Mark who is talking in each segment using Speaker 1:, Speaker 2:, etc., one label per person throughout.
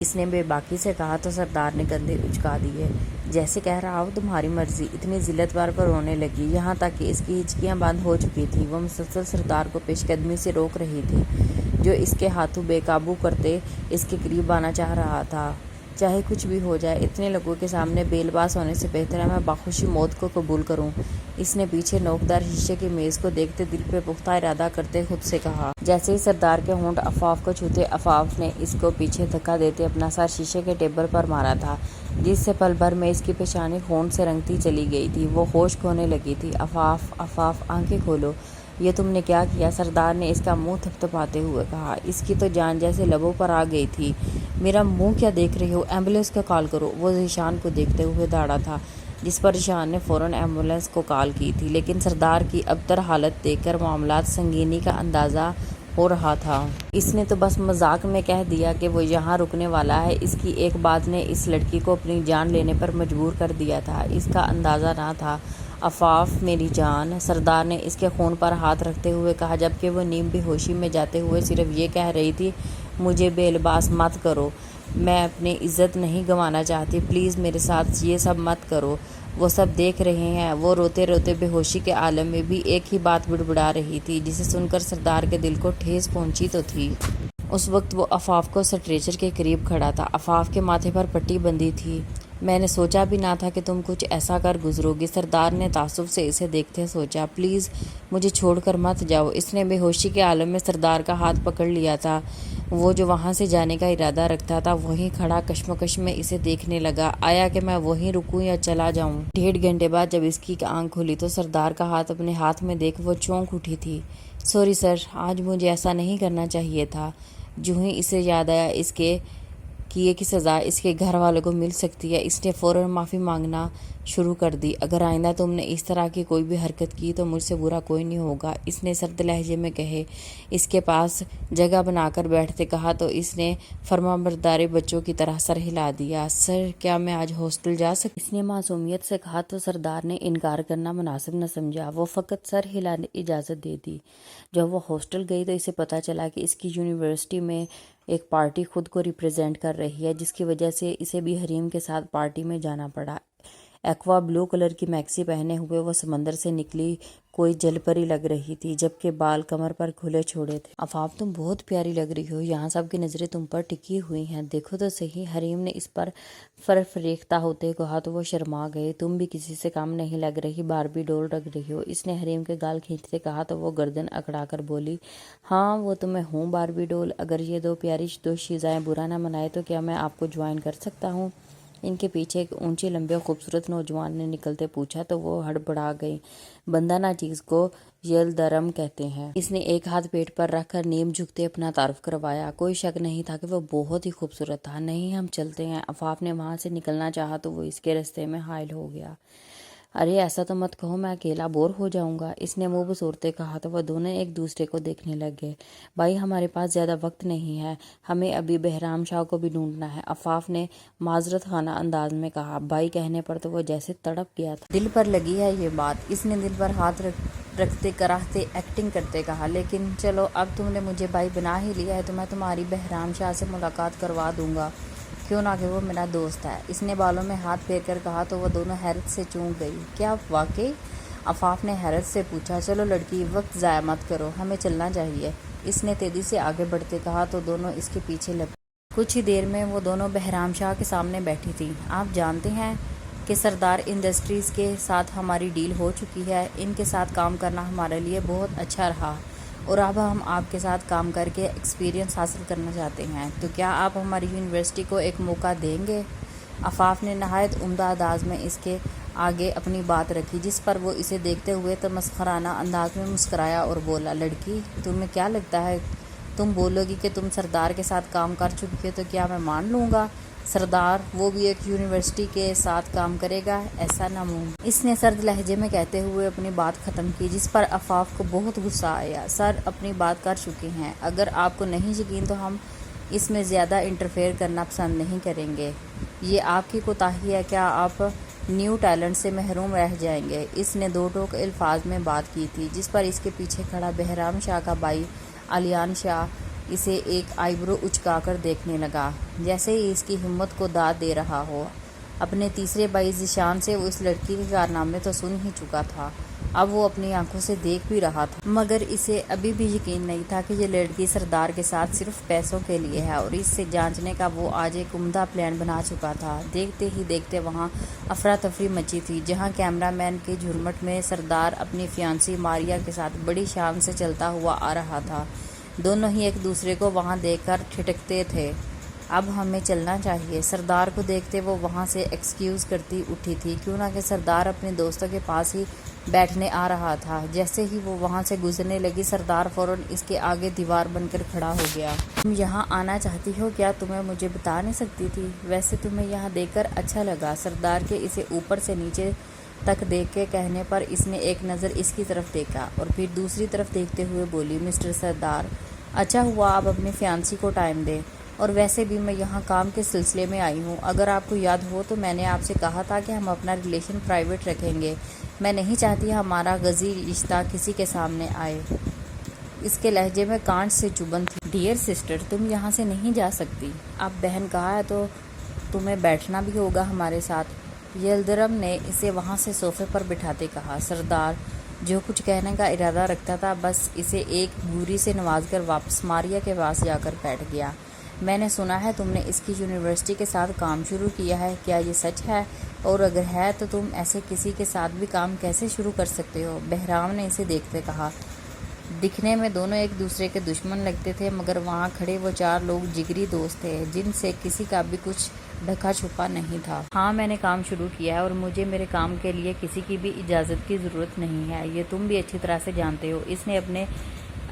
Speaker 1: اس نے بے باکی سے کہا تو سردار نے کندھے اچکا دیے، جیسے کہہ رہا ہو تمہاری مرضی۔ اتنی ذلت بار پر رونے لگی، یہاں تک کہ اس کی ہچکیاں بند ہو چکی تھیں۔ وہ مسلسل سردار کو پیش قدمی سے روک رہی تھی، جو اس کے ہاتھوں بے قابو کرتے اس کے قریب آنا چاہ رہا تھا۔ چاہے کچھ بھی ہو جائے، اتنے لوگوں کے سامنے بے لباس ہونے سے بہتر ہے میں بخوشی موت کو قبول کروں۔ اس نے پیچھے نوکدار شیشے کی میز کو دیکھتے دل پہ پختہ ارادہ کرتے خود سے کہا۔ جیسے ہی سردار کے ہونٹ عفاف کو چھوتے، عفاف نے اس کو پیچھے دھکا دیتے اپنا سر شیشے کے ٹیبل پر مارا تھا، جس سے پل بھر میں اس کی پیشانی خون سے رنگتی چلی گئی تھی۔ وہ ہوش کھونے لگی تھی۔ عفاف، عفاف، آنکھیں کھولو، یہ تم نے کیا کیا؟ سردار نے اس کا منہ تھپتھپاتے ہوئے کہا۔ اس کی تو جان جیسے لبوں پر آ گئی تھی۔ میرا منہ کیا دیکھ رہی ہو؟ ایمبولینس کو کال کرو۔ وہ ذیشان کو دیکھتے ہوئے دوڑا تھا، جس پر ذیشان نے فوراً ایمبولینس کو کال کی تھی، لیکن سردار کی ابتر حالت دیکھ کر معاملات سنگینی کا اندازہ ہو رہا تھا۔ اس نے تو بس مذاق میں کہہ دیا کہ وہ یہاں رکنے والا ہے۔ اس کی ایک بات نے اس لڑکی کو اپنی جان لینے پر مجبور کر دیا تھا، اس کا اندازہ نہ تھا۔ عفاف میری جان، سردار نے اس کے خون پر ہاتھ رکھتے ہوئے کہا، جبکہ وہ نیم بے ہوشی میں جاتے ہوئے صرف یہ کہہ رہی تھی، مجھے بے لباس مت کرو، میں اپنی عزت نہیں گنوانا چاہتی، پلیز میرے ساتھ یہ سب مت کرو۔ وہ سب دیکھ رہے ہیں۔ وہ روتے روتے بے ہوشی کے عالم میں بھی ایک ہی بات بڑبڑا رہی تھی، جسے سن کر سردار کے دل کو ٹھیس پہنچی تو تھی۔ اس وقت وہ عفاف کو سٹریچر کے قریب کھڑا تھا، عفاف کے ماتھے پر پٹی بندھی تھی۔ میں نے سوچا بھی نہ تھا کہ تم کچھ ایسا کر گزرو گی، سردار نے تعصب سے اسے دیکھتے سوچا۔ پلیز مجھے چھوڑ کر مت جاؤ۔ اس نے بے ہوشی کے عالم میں سردار کا ہاتھ پکڑ لیا تھا۔ وہ جو وہاں سے جانے کا ارادہ رکھتا تھا، وہیں کھڑا کشمکش میں اسے دیکھنے لگا۔ آیا کہ میں وہیں رکوں یا چلا جاؤں؟ 1.5 گھنٹے بعد جب اس کی آنکھ کھلی تو سردار کا ہاتھ اپنے ہاتھ میں دیکھ وہ چونک اٹھی تھی۔ سوری سر، آج مجھے ایسا نہیں کرنا چاہیے تھا۔ جو ہی اسے یاد آیا اس کے کیے کی سزا اس کے گھر والوں کو مل سکتی ہے، اس نے فوراً معافی مانگنا شروع کر دی۔ اگر آئندہ تم نے اس طرح کی کوئی بھی حرکت کی تو مجھ سے برا کوئی نہیں ہوگا، اس نے سرد لہجے میں کہے اس کے پاس جگہ بنا کر بیٹھتے کہا تو اس نے فرمانبردار بچوں کی طرح سر ہلا دیا۔ سر، کیا میں آج ہاسٹل جا سکتی؟ اس نے معصومیت سے کہا تو سردار نے انکار کرنا مناسب نہ سمجھا۔ وہ فقط سر ہلانے اجازت دے دی۔ جب وہ ہاسٹل گئی تو اسے پتہ چلا کہ اس کی یونیورسٹی میں ایک پارٹی خود کو ریپرزینٹ کر رہی ہے، جس کی وجہ سے اسے بھی حریم کے ساتھ پارٹی میں جانا پڑا۔ ایکوا بلو کلر کی میکسی پہنے ہوئے وہ سمندر سے نکلی کوئی جل پری لگ رہی تھی، جبکہ بال کمر پر کھلے چھوڑے تھے۔ عفاف، تم بہت پیاری لگ رہی ہو، یہاں سب کی نظریں تم پر ٹکی ہوئی ہیں، دیکھو تو صحیح۔ حریم نے اس پر فریختہ ہوتے کہا تو وہ شرما گئی۔ تم بھی کسی سے کم نہیں لگ رہی، باربی ڈول لگ رہی ہو، اس نے حریم کے گال کھینچتے کہا تو وہ گردن اکڑا کر بولی، ہاں وہ تو میں ہوں باربی ڈول۔ اگر یہ دو پیاری شیزائیں برا نہ منائے تو کیا میں آپ کو جوائن کر سکتا ہوں؟ ان کے پیچھے ایک اونچے لمبے خوبصورت نوجوان نے نکلتے پوچھا تو وہ ہڑبڑا گئی۔ بندہ نا چیز کو یلدرم کہتے ہیں۔ اس نے ایک ہاتھ پیٹ پر رکھ کر نیم جھکتے اپنا تعارف کروایا۔ کوئی شک نہیں تھا کہ وہ بہت ہی خوبصورت تھا۔ نہیں، ہم چلتے ہیں۔ عفاف نے وہاں سے نکلنا چاہا تو وہ اس کے راستے میں حائل ہو گیا۔ ارے ایسا تو مت کہو، میں اکیلا بور ہو جاؤں گا، اس نے منہ بسورتے کہا تو وہ دونوں ایک دوسرے کو دیکھنے لگے۔ بھائی، ہمارے پاس زیادہ وقت نہیں ہے، ہمیں ابھی بہرام شاہ کو بھی ڈھونڈنا ہے، عفاف نے معذرت خانہ انداز میں کہا۔ بھائی کہنے پر تو وہ جیسے تڑپ گیا تھا۔ دل پر لگی ہے یہ بات، اس نے دل پر ہاتھ رکھتے کراہتے ایکٹنگ کرتے کہا۔ لیکن چلو، اب تم نے مجھے بھائی بنا ہی لیا ہے تو میں تمہاری بہرام شاہ سے ملاقات کروا دوں گا، کیوں نہ کہ وہ میرا دوست ہے، اس نے بالوں میں ہاتھ پھیر کر کہا تو وہ دونوں حیرت سے چونک گئی۔ کیا واقعی؟ عفاف نے حیرت سے پوچھا۔ چلو لڑکی، وقت ضائع مت کرو، ہمیں چلنا چاہیے، اس نے تیزی سے آگے بڑھتے کہا تو دونوں اس کے پیچھے لگ۔ کچھ ہی دیر میں وہ دونوں بہرام شاہ کے سامنے بیٹھی تھیں۔ آپ جانتے ہیں کہ سردار انڈسٹریز کے ساتھ ہماری ڈیل ہو چکی ہے، ان کے ساتھ کام کرنا ہمارے لیے بہت اچھا رہا اور اب ہم آپ کے ساتھ کام کر کے ایکسپیرینس حاصل کرنا چاہتے ہیں، تو کیا آپ ہماری یونیورسٹی کو ایک موقع دیں گے؟ عفاف نے نہایت عمدہ انداز میں اس کے آگے اپنی بات رکھی، جس پر وہ اسے دیکھتے ہوئے تمسخرانہ انداز میں مسکرایا اور بولا، لڑکی، تمہیں کیا لگتا ہے تم بولو گی کہ تم سردار کے ساتھ کام کر چکی ہو تو کیا میں مان لوں گا؟ سردار، وہ بھی ایک یونیورسٹی کے ساتھ کام کرے گا؟ ایسا ناممکن، اس نے سرد لہجے میں کہتے ہوئے اپنی بات ختم کی، جس پر عفاف کو بہت غصہ آیا۔ سر اپنی بات کر چکے ہیں، اگر آپ کو نہیں یقین تو ہم اس میں زیادہ انٹرفیئر کرنا پسند نہیں کریں گے۔ یہ آپ کی کوتاہی ہے، کیا آپ نیو ٹیلنٹ سے محروم رہ جائیں گے؟ اس نے دو ٹوک الفاظ میں بات کی تھی، جس پر اس کے پیچھے کھڑا بہرام شاہ کا بھائی علیان شاہ اسے ایک آئیبرو اچکا کر دیکھنے لگا، جیسے ہی اس کی ہمت کو داد دے رہا ہو۔ اپنے تیسرے بھائی ذیشان سے وہ اس لڑکی کے کارنامے تو سن ہی چکا تھا، اب وہ اپنی آنکھوں سے دیکھ بھی رہا تھا، مگر اسے ابھی بھی یقین نہیں تھا کہ یہ لڑکی سردار کے ساتھ صرف پیسوں کے لیے ہے، اور اس سے جانچنے کا وہ آج ایک عمدہ پلان بنا چکا تھا۔ دیکھتے ہی دیکھتے وہاں افراتفری مچی تھی، جہاں کیمرہ مین کے جھرمٹ میں سردار اپنی فیانسی ماریا کے ساتھ بڑی شان سے چلتا ہوا آ رہا تھا۔ دونوں ہی ایک دوسرے کو وہاں دیکھ کر ٹھٹکتے تھے۔ اب ہمیں چلنا چاہیے، سردار کو دیکھتے وہ وہاں سے ایکسکیوز کرتی اٹھی تھی، کیوں نہ کہ سردار اپنے دوستوں کے پاس ہی بیٹھنے آ رہا تھا۔ جیسے ہی وہ وہاں سے گزرنے لگی، سردار فوراً اس کے آگے دیوار بن کر کھڑا ہو گیا۔ تم یہاں آنا چاہتی ہو کیا؟ تمہیں مجھے بتا نہیں سکتی تھی؟ ویسے تمہیں یہاں دیکھ کر اچھا لگا۔ سردار کے اسے اوپر سے نیچے تک دیکھ کے کہنے پر اس نے ایک نظر اس کی طرف دیکھا اور پھر دوسری طرف دیکھتے ہوئے بولی، مسٹر سردار، اچھا ہوا آپ اپنی فیانسی کو ٹائم دیں، اور ویسے بھی میں یہاں کام کے سلسلے میں آئی ہوں۔ اگر آپ کو یاد ہو تو میں نے آپ سے کہا تھا کہ ہم اپنا ریلیشن پرائیویٹ رکھیں گے، میں نہیں چاہتی ہمارا غازی رشتہ کسی کے سامنے آئے۔ اس کے لہجے میں کانٹ سے چبھن تھی۔ ڈیئر سسٹر، تم یہاں سے نہیں جا سکتی، اب بہن کہا ہے تو تمہیں بیٹھنا بھی ہوگا ہمارے ساتھ۔ یلدرم نے اسے وہاں سے صوفے پر بٹھاتے کہا۔ سردار جو کچھ کہنے کا ارادہ رکھتا تھا بس اسے ایک گوری سے نواز کر واپس ماریا کے پاس جا کر بیٹھ گیا۔ میں نے سنا ہے تم نے اس کی یونیورسٹی کے ساتھ کام شروع کیا ہے، کیا یہ سچ ہے؟ اور اگر ہے تو تم ایسے کسی کے ساتھ بھی کام کیسے شروع کر سکتے ہو؟ بہرام نے اسے دیکھتے کہا۔ دکھنے میں دونوں ایک دوسرے کے دشمن لگتے تھے، مگر وہاں کھڑے وہ چار لوگ جگری دوست تھے جن سے کسی کا بھی کچھ ڈھکا چھپا نہیں تھا۔ ہاں، میں نے کام شروع کیا ہے اور مجھے میرے کام کے لیے کسی کی بھی اجازت کی ضرورت نہیں ہے، یہ تم بھی اچھی طرح سے جانتے ہو، اس نے اپنے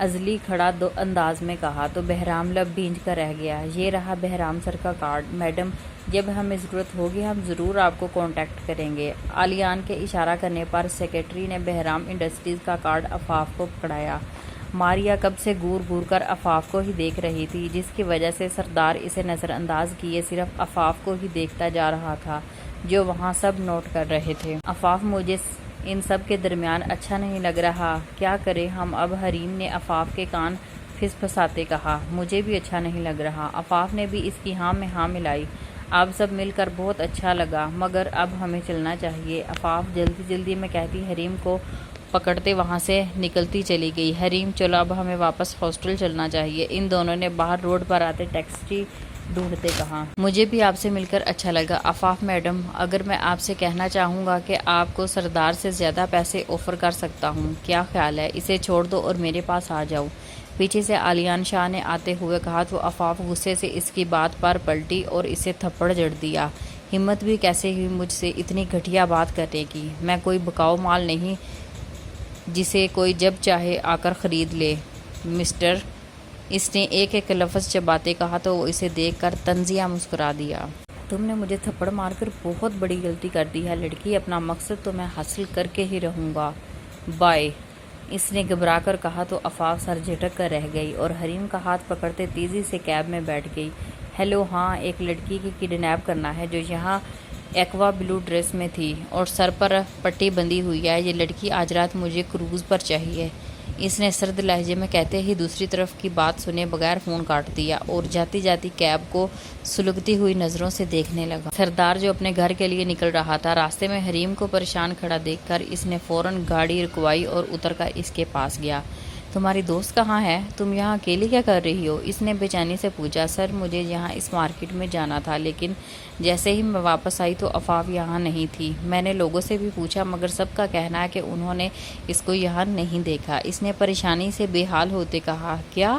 Speaker 1: ازلی کھڑا انداز میں کہا تو بہرام لب بھینج کر رہ گیا۔ یہ رہا بہرام سر کا کارڈ، میڈم، جب ہمیں ضرورت ہوگی ہم ضرور آپ کو کانٹیکٹ کریں گے۔ آلیان کے اشارہ کرنے پر سیکرٹری نے بہرام انڈسٹریز کا کارڈ آفاق کو پکڑایا۔ ماریا کب سے گور گور کر آفاق کو ہی دیکھ رہی تھی، جس کی وجہ سے سردار اسے نظر انداز کیے صرف آفاق کو ہی دیکھتا جا رہا تھا جو وہاں سب نوٹ کر رہے تھے۔ آفاق، مجھے ان سب کے درمیان اچھا نہیں لگ رہا، کیا کریں ہم اب؟ حریم نے آفاق کے کان پھسپھساتے کہا۔ مجھے بھی اچھا نہیں لگ رہا۔ آفاق نے بھی اس کی ہاں میں ہاں ملائی۔ آپ سب مل کر بہت اچھا لگا، مگر اب ہمیں چلنا چاہیے، آفاق جلدی جلدی میں کہتی حریم کو پکڑتے وہاں سے نکلتی چلی گئی۔ حریم، چلو اب ہمیں واپس ہاسٹل چلنا چاہیے، ان دونوں نے باہر روڈ پر آتے ٹیکسی ڈھونڈتے کہا۔ مجھے بھی آپ سے مل کر اچھا لگا آفاق میڈم، اگر میں آپ سے کہنا چاہوں گا کہ آپ کو سردار سے زیادہ پیسے آفر کر سکتا ہوں، کیا خیال ہے؟ اسے چھوڑ دو اور میرے پاس آ جاؤ، پیچھے سے آلیان شاہ نے آتے ہوئے کہا تو آفاق غصے سے اس کی بات پر پلٹی اور اسے تھپڑ جڑ دیا۔ ہمت بھی کیسے ہوئی مجھ سے اتنی گھٹیا بات کرنے کی؟ میں کوئی بکاؤ مال نہیں جسے کوئی جب چاہے آ کر خرید لے، مسٹر، اس نے ایک ایک لفظ چباتے کہا تو وہ اسے دیکھ کر طنزیہ مسکرا دیا۔ تم نے مجھے تھپڑ مار کر بہت بڑی غلطی کر دی ہے لڑکی، اپنا مقصد تو میں حاصل کر کے ہی رہوں گا، بائے، اس نے گھبرا کر کہا تو آفاق سر جھٹک کر رہ گئی اور حریم کا ہاتھ پکڑتے تیزی سے کیب میں بیٹھ گئی۔ ہیلو، ہاں، ایک لڑکی کی کڈنیپ کرنا ہے جو یہاں ایکوا بلو ڈریس میں تھی اور سر پر پٹی بندھی ہوئی ہے، یہ لڑکی آج رات مجھے کروز پر چاہیے، اس نے سرد لہجے میں کہتے ہی دوسری طرف کی بات سنے بغیر فون کاٹ دیا اور جاتی جاتی کیب کو سلگتی ہوئی نظروں سے دیکھنے لگا۔ سردار جو اپنے گھر کے لیے نکل رہا تھا، راستے میں حریم کو پریشان کھڑا دیکھ کر اس نے فوراً گاڑی رکوائی اور اتر کر اس کے پاس گیا۔ تمہاری دوست کہاں ہے؟ تم یہاں اکیلی کیا کر رہی ہو؟ اس نے بے چینی سے پوچھا۔ سر، مجھے یہاں اس مارکیٹ میں جانا تھا، لیکن جیسے ہی میں واپس آئی تو آفاق یہاں نہیں تھی۔ میں نے لوگوں سے بھی پوچھا مگر سب کا کہنا ہے کہ انہوں نے اس کو یہاں نہیں دیکھا، اس نے پریشانی سے بے حال ہوتے کہا۔ کیا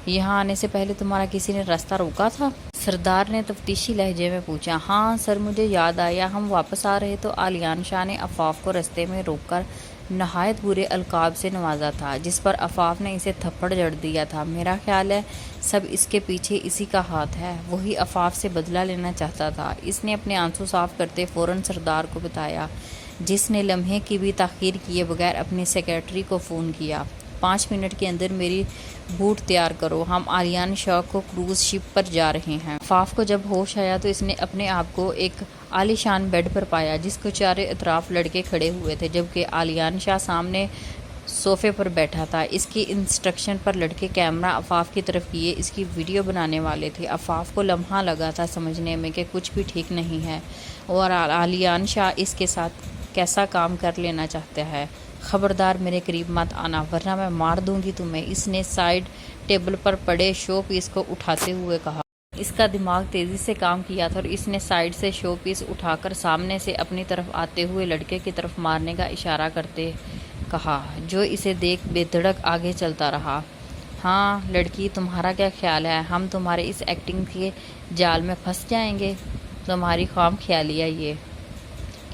Speaker 1: یہاں آنے سے پہلے تمہارا کسی نے راستہ روکا تھا؟ سردار نے تفتیشی لہجے میں پوچھا۔ ہاں سر، مجھے یاد آیا ہم واپس آ رہے تو آلیان شاہ نے آفاق کو رستے میں روک کر نہایت برے القاب سے نوازا تھا، جس پر آفاق نے اسے تھپڑ جڑ دیا تھا۔ میرا خیال ہے سب اس کے پیچھے اسی کا ہاتھ ہے، وہی آفاق سے بدلہ لینا چاہتا تھا، اس نے اپنے آنسو صاف کرتے فوراً سردار کو بتایا، جس نے لمحے کی بھی تاخیر کیے بغیر اپنی سیکرٹری کو فون کیا۔ 5 منٹ کے اندر میری بوٹ تیار کرو، ہم آلیان شاہ کو کروز شپ پر جا رہے ہیں۔ آفاق کو جب ہوش آیا تو اس نے اپنے آپ کو ایک عالی شان بیڈ پر پایا جس کو چاروں اطراف لڑکے کھڑے ہوئے تھے، جبکہ آلیان شاہ سامنے صوفے پر بیٹھا تھا۔ اس کی انسٹرکشن پر لڑکے کیمرہ آفاف کی طرف کیے اس کی ویڈیو بنانے والے تھے۔ آفاف کو لمحہ لگا تھا سمجھنے میں کہ کچھ بھی ٹھیک نہیں ہے اور علیان شاہ اس کے ساتھ کیسا کام کر لینا چاہتا ہے۔ خبردار میرے قریب مت آنا ورنہ میں مار دوں گی تمہیں، اس نے سائیڈ ٹیبل پر پڑے شو پیس کو اٹھاتے ہوئے کہا۔ اس کا دماغ تیزی سے کام کیا تھا اور اس نے سائیڈ سے شو پیس اٹھا کر سامنے سے اپنی طرف آتے ہوئے لڑکے کی طرف مارنے کا اشارہ کرتے کہا، جو اسے دیکھ بے دھڑک آگے چلتا رہا۔ ہاں لڑکی، تمہارا کیا خیال ہے ہم تمہارے اس ایکٹنگ کے جال میں پھنس جائیں گے؟ تمہاری خام خیالی ہے یہ،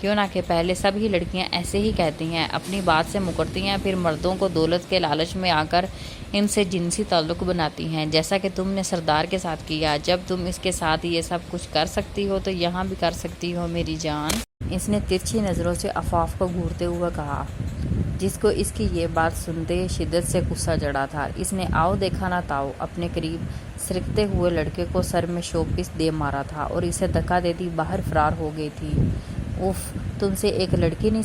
Speaker 1: کیوں نہ کہ پہلے سب ہی لڑکیاں ایسے ہی کہتی ہیں، اپنی بات سے مکرتی ہیں، پھر مردوں کو دولت کے لالچ میں آ کر ان سے جنسی تعلق بناتی ہیں، جیسا کہ تم نے سردار کے ساتھ کیا۔ جب تم اس کے ساتھ یہ سب کچھ کر سکتی ہو تو یہاں بھی کر سکتی ہو میری جان۔ اس نے ترچھی نظروں سے آفاف کو گھورتے ہوئے کہا، جس کو اس کی یہ بات سنتے شدت سے غصہ چڑھا تھا۔ اس نے آؤ دیکھا نہ تاؤ اپنے قریب سرکتے ہوئے لڑکے کو سر میں شو پیس دے مارا تھا اور اسے دھکا دیتی باہر فرار ہو گئی تھی۔ اف، تم سے ایک لڑکی نہیں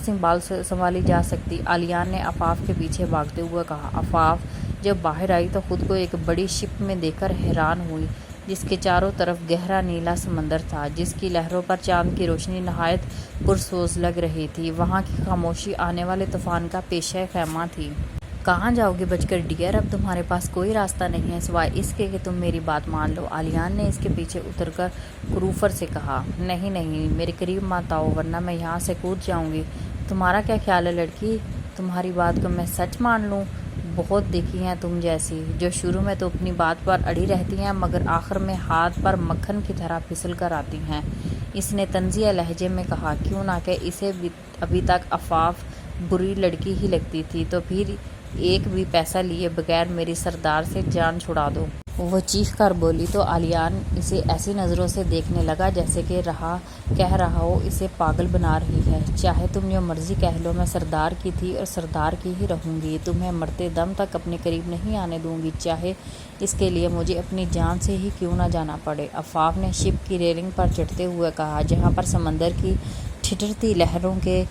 Speaker 1: سنبھالی جا سکتی؟ علیان نے آفاف کے پیچھے بھاگتے ہوئے کہا۔ آفاف جب باہر آئی تو خود کو ایک بڑی شپ میں دیکھ کر حیران ہوئی، جس کے چاروں طرف گہرا نیلا سمندر تھا، جس کی لہروں پر چاند کی روشنی نہایت پرسوز لگ رہی تھی۔ وہاں کی خاموشی آنے والے طوفان کا پیشہ خیمہ تھی۔ کہاں جاؤ گے بچ کر ڈیئر؟ اب تمہارے پاس کوئی راستہ نہیں ہے سوائے اس کے کہ تم میری بات مان لو۔ علیان نے اس کے پیچھے اتر کر کروفر سے کہا، نہیں نہیں، میرے قریب مت آؤ ورنہ میں یہاں سے کود جاؤں گی۔ تمہارا کیا خیال ہے لڑکی، تمہاری بات کو میں سچ مان لوں؟ بہت دیکھی ہیں تم جیسی، جو شروع میں تو اپنی بات پر اڑی رہتی ہیں مگر آخر میں ہاتھ پر مکھن کی طرح پھسل کر آتی ہیں۔ اس نے طنزیہ لہجے میں کہا، کیوں نہ کہ اسے ابھی تک آفاف بری لڑکی ہی لگتی تھی، تو پھر ایک بھی پیسہ لیے بغیر میری سردار سے جان چھڑا دو۔ وہ چیخ کر بولی تو علیان اسے ایسی نظروں سے دیکھنے لگا جیسے کہ کہہ رہا ہو اسے پاگل بنا رہی ہے۔ چاہے تم جو مرضی کہہ لو، میں سردار کی تھی اور سردار کی ہی رہوں گی، تمہیں مرتے دم تک اپنے قریب نہیں آنے دوں گی، چاہے اس کے لیے مجھے اپنی جان سے ہی کیوں نہ جانا پڑے۔ آفاف نے شپ کی ریلنگ پر چڑھتے ہوئے کہا، جہاں پر سمندر کی ٹھٹرتی لہروں کے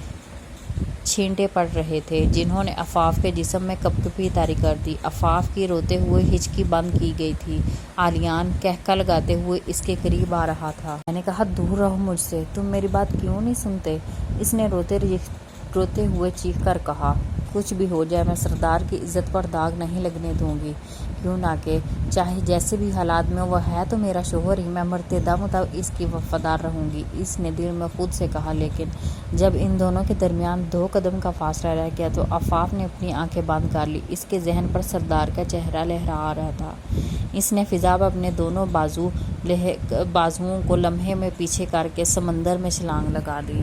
Speaker 1: چھینٹے پڑ رہے تھے، جنہوں نے آفاف کے جسم میں کپکپی طاری کر دی۔ آفاف کی روتے ہوئے ہچکی بند کی گئی تھی۔ علیان قہقہ لگاتے ہوئے اس کے قریب آ رہا تھا۔ میں نے کہا دور رہو مجھ سے، تم میری بات کیوں نہیں سنتے؟ اس نے روتے ہوئے چیخ کر کہا، کچھ بھی ہو جائے میں سردار کی عزت پر داغ نہیں لگنے دوں گی، کیوں نہ کہ چاہے جیسے بھی حالات میں وہ ہے تو میرا شوہر ہی، میں مرتے دم تک اس کی وفادار رہوں گی۔ اس نے دل میں خود سے کہا، لیکن جب ان دونوں کے درمیان 2 قدم کا فاصلہ رہ گیا تو آفاف نے اپنی آنکھیں بند کر لی۔ اس کے ذہن پر سردار کا چہرہ لہرا رہا تھا۔ اس نے فضا میں اپنے دونوں بازوؤں کو لمحے میں پیچھے کر کے سمندر میں چھلانگ لگا دی۔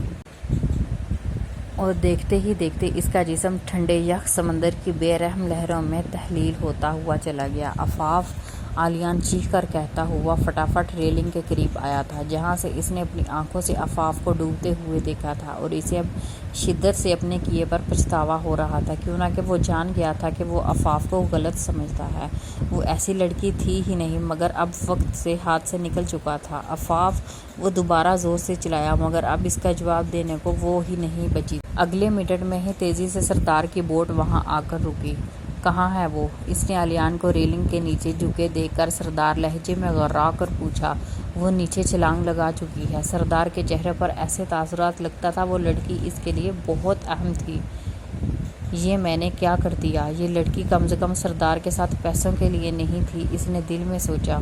Speaker 1: اور دیکھتے ہی دیکھتے اس کا جسم ٹھنڈے یخ سمندر کی بے رحم لہروں میں تحلیل ہوتا ہوا چلا گیا۔ آفاف، علیان چیخ کر کہتا ہوا فٹافٹ ریلنگ کے قریب آیا تھا، جہاں سے اس نے اپنی آنکھوں سے آفاف کو ڈوبتے ہوئے دیکھا تھا، اور اسے اب شدت سے اپنے کیے پر پچھتاوا ہو رہا تھا، کیوں نہ کہ وہ جان گیا تھا کہ وہ آفاف کو غلط سمجھتا ہے۔ وہ ایسی لڑکی تھی ہی نہیں، مگر اب وقت سے ہاتھ سے نکل چکا تھا۔ آفاف، وہ دوبارہ زور سے چلایا مگر اب اس کا جواب دینے کو وہ ہی نہیں بچی۔ اگلے منٹ میں ہی تیزی سے سردار کی بوٹ وہاں آ کر رکی۔ کہاں ہے وہ؟ اس نے علیان کو ریلنگ کے نیچے جھکے دیکھ کر سردار لہجے میں غرا کر پوچھا۔ وہ نیچے چھلانگ لگا چکی ہے۔ سردار کے چہرے پر ایسے تاثرات لگتا تھا وہ لڑکی اس کے لیے بہت اہم تھی۔ یہ میں نے کیا کر دیا؟ یہ لڑکی کم سے کم سردار کے ساتھ پیسوں کے لیے نہیں تھی، اس نے دل میں سوچا۔